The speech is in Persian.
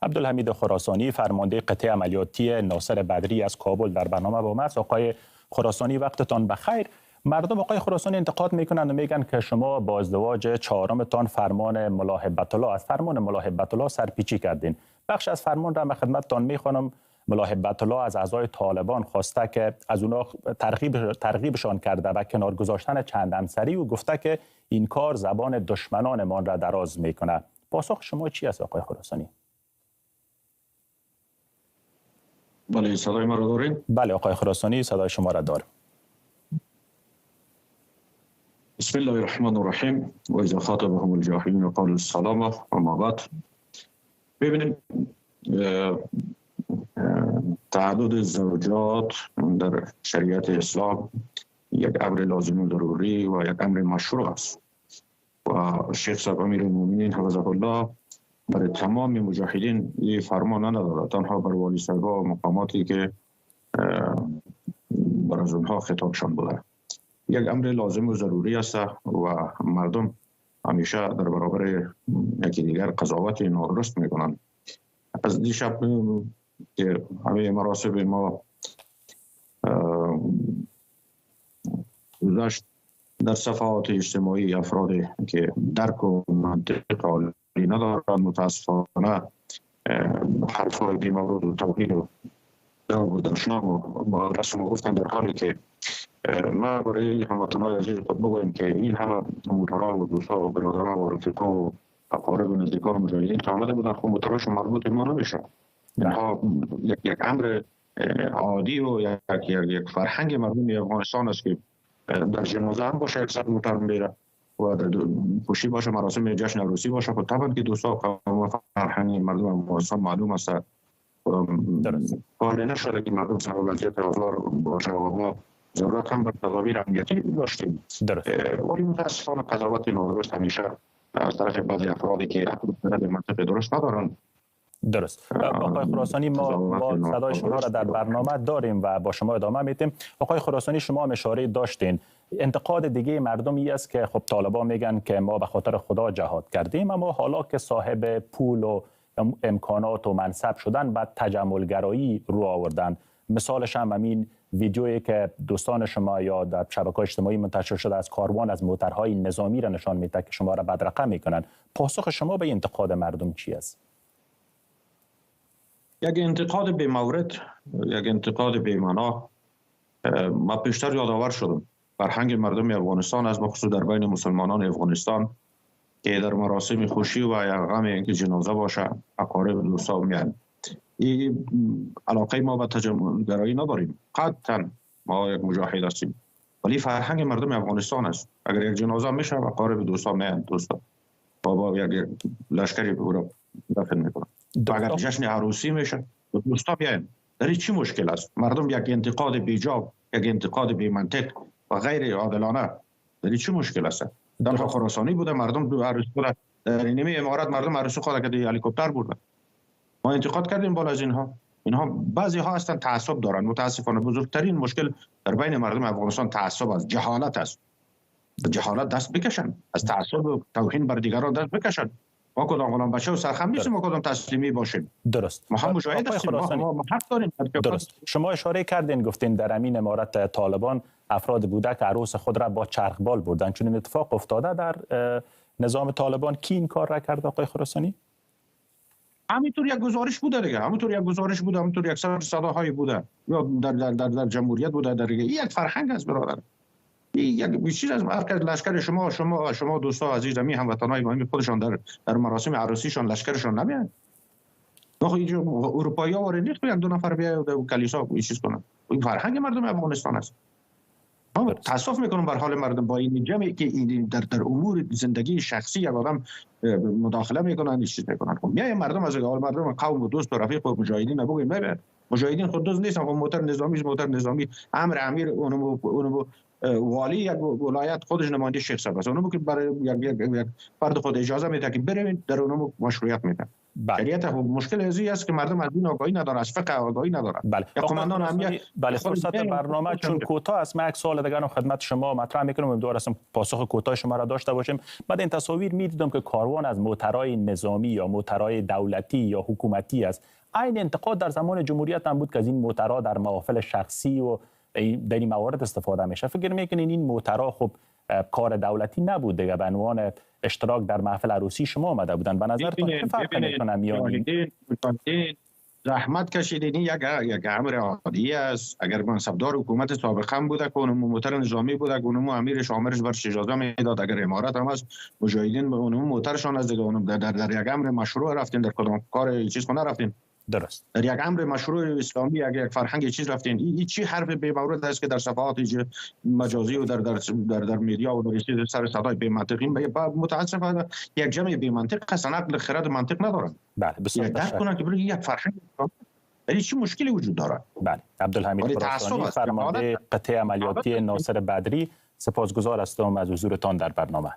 عبدالحمید خراسانی، فرمانده قطعه عملیاتی ناصر بدری از کابل در برنامه با ماست. آقای خراسانی وقتتان بخیر. مردم آقای خراسانی انتقاد میکنند و میگن که شما با ازدواج چهارمتان فرمان ملاحبت الله از فرمان ملاحبت الله سرپیچی کردین. بخش از فرمان را من خدمتتان میخوانم. ملاحبت الله از اعضای طالبان خواسته که از اونا ترغیبشان کرده و کنار گذاشتن چند همسری و گفته که این کار زبان دشمنانمان را دراز میکنه. پاسخ شما چی است آقای خراسانی؟ بله، صدای ما را دارین؟ بله آقای خراسانی، صدای شما را دارم. بسم الله الرحمن الرحیم و اذا خاطبهم الجاهلون قالوا السلام و ما بعد. ببینید، تعدد زوجات در شریعت اسلام یک امر لازم و ضروری و یک امر مشروع است و شیخ صاحب امیرالمومنین حفظه الله برای تمام مجاهدین این فرمان نداده، تنها بر والی صاحبا و مقاماتی که بر از اونها خطابشان بوده. یک امر لازم و ضروری است و مردم همیشه در برابر یکی دیگر قضاوت نادرست میکنند. از دیشب که همه مراسم ما گذشت، در صفحات اجتماعی افرادی که درک و منطق عالی ندارند متاسفانه حرفهای بی‌مورد و توهین و دشنام و رسم گفتن، در حالی که ما برای هموطنان عزیز خود بگوییم که این همه موتوران و دوستان و برادران و رفیقان و اقارب و نزدیکان مجاهدین که آمده بودن، خب موتورانش مربوط ما نمیشه. اینها یک امر عادی و یک فرهنگ مردم افغانستان است که در جنازه هم باشه 100 موتور میره و در خوشی باشه، مراسم جشن عروسی باشه. خب طبعا که دوستا و فرهنگ مردم افغانستان معلوم است. قانع نشده که مردم سر وضعیت آزار باشه و ما ضرورت هم بر تدابیر امنیتی داشتیم. ولی متاسفانه قضاوت نادرست همیشه از طرف بعضی افرادی که عقل منطق درست ندارن. درست. آقای خراسانی، ما صدای شما را در برنامه داریم و با شما ادامه میدیم. آقای خراسانی، شما هم اشاره داشتین انتقاد دیگه مردم این است که خب طالبان میگن که ما به خاطر خدا جهاد کردیم، اما حالا که صاحب پول و امکانات و منصب شدن بعد تجملگرایی رو آوردن. مثالش هم همین ویدیویی که دوستان شما یا در شبکه‌های اجتماعی منتشر شده از کاروان از موترهای نظامی را نشان میده که شما را بدرقه میکنن. پاسخ شما به انتقاد مردم چی است؟ یک انتقاد بی مورد، یک انتقاد بی معنا. ما پیشتر یادآور شدم فرهنگ مردم افغانستان از بخصوص در بین مسلمانان افغانستان که در مراسم خوشی و یا غم اینکه جنازه باشه اقارب دوستا میان. این علاقه ما به تجملگرایی نداریم، قطعا ما یک مجاهد هستیم، ولی فرهنگ مردم افغانستان است. اگر یک جنازه میشه اقارب دوستا میان، دوستا بابا یک لشکری رو دفن میکنه. اگر جشن عروسی میشه دوستا بیاین. در چی مشکل است؟ مردم یک انتقاد بیجا، یک انتقاد بی منطق و غیر عادلانه، در چی مشکل است؟ در خراسانی بوده مردم دو عروسی بوده، در نیمه امارات مردم عروسی خود که هلیکوپتر بوده. ما انتقاد کردیم بالا از اینها بعضی ها هستن تعصب دارن. متاسفانه بزرگترین مشکل در بین مردم افغانستان تعصب است، جهالت است. جهالت دست بکشن، از تعصب و توهین بر دیگران دست بکشن. ما کدام غلام بچه و سرخم نیستیم، ما کدام تسلیمی باشیم. درست. ما هم مجاهد هستیم، ما حق داریم. درست. شما اشاره کردین، گفتین در امین امارت طالبان افراد بوده که عروس خود را با چرخبال بردن. چون این اتفاق افتاده در نظام طالبان. کی این کار را کرد آقای خراسانی؟ همینطور یک گزارش بوده دیگه، همینطور یک سر صداهای بوده، یا در جمهوریت بوده. در یک فرهنگ است برادر. یک چیز از لشکر شما دوستا عزیز می هموطنای ما خودشان در مراسم عروسیشان لشکرشان نمیان. آخه اینجا اروپایی‌ها وارد بیان دو نفر بیا و کلیسا این چیز کنن. این فرهنگ مردم افغانستان است. ما تاسف میکنم بر حال مردم با این جمعی که در امور زندگی شخصی یک آدم مداخله میکنن، این چیز میکنن. خب میای مردم از مردم قوم و دوست و رفیق و مجاهدین نبوگیم نبر. مجاهدین خود دوست نیستن. خب موتر نظامی امیر اونم والی یک ولایت خودش نماینده شیخ صاحب است. اونم که برای یک فرد خود اجازه میده که بره در اونم مشروعیت میده. شریعت مشکل ازی است که مردم از دین آگاهی نداره، از فقه آگاهی نداره. یا قماندان امنیت فرصت برنامه چون کوتاه است، من یک سوال دیگه خدمت شما مطرح میکنم، امیدوارم پاسخ کوتاه شما را داشته باشیم. بعد این تصاویر میدیدم که کاروان از موترهای نظامی یا موترهای دولتی یا حکومتی است. این انتقاد در زمان جمهوریت هم بود که از این موترها در محافل شخصی و در این موارد استفاده میشه. فکر میکنین این موترها خب کار دولتی نبود دیگه، به عنوان اشتراک در محفل عروسی شما آمده بودن؟ به نظرتون چه فرقی میکنه میان زحمت کشیدین یک امر عادی است؟ اگر منصبدار حکومت سابقه هم بوده که اونم موتر نظامی بوده که اونم امیرش آمرش برش اجازه میداد، اگر امارت هم است مجاهدین به اونم موترشان از دیگه اونم در یک امر مشروع رفتین، در کدام کار چیز خونه رفتین؟ درست، در یک امر مشروع اسلامی یک فرهنگ چیز رفتین. این چی حرف بی مورد است که در صفحات مجازی و در میدیا و در سر صدای بی منطقی متاسفانه یک جمع بی منطق هستن، عقل خرد منطق ندارن. بله بسیار درک کنن که یک فرهنگ ولی چی مشکلی وجود داره. بله، عبدالحمید خراسانی فرمانده قطعه عملیاتی ناصر بدری، سپاسگزار هستم از حضورتان در برنامه.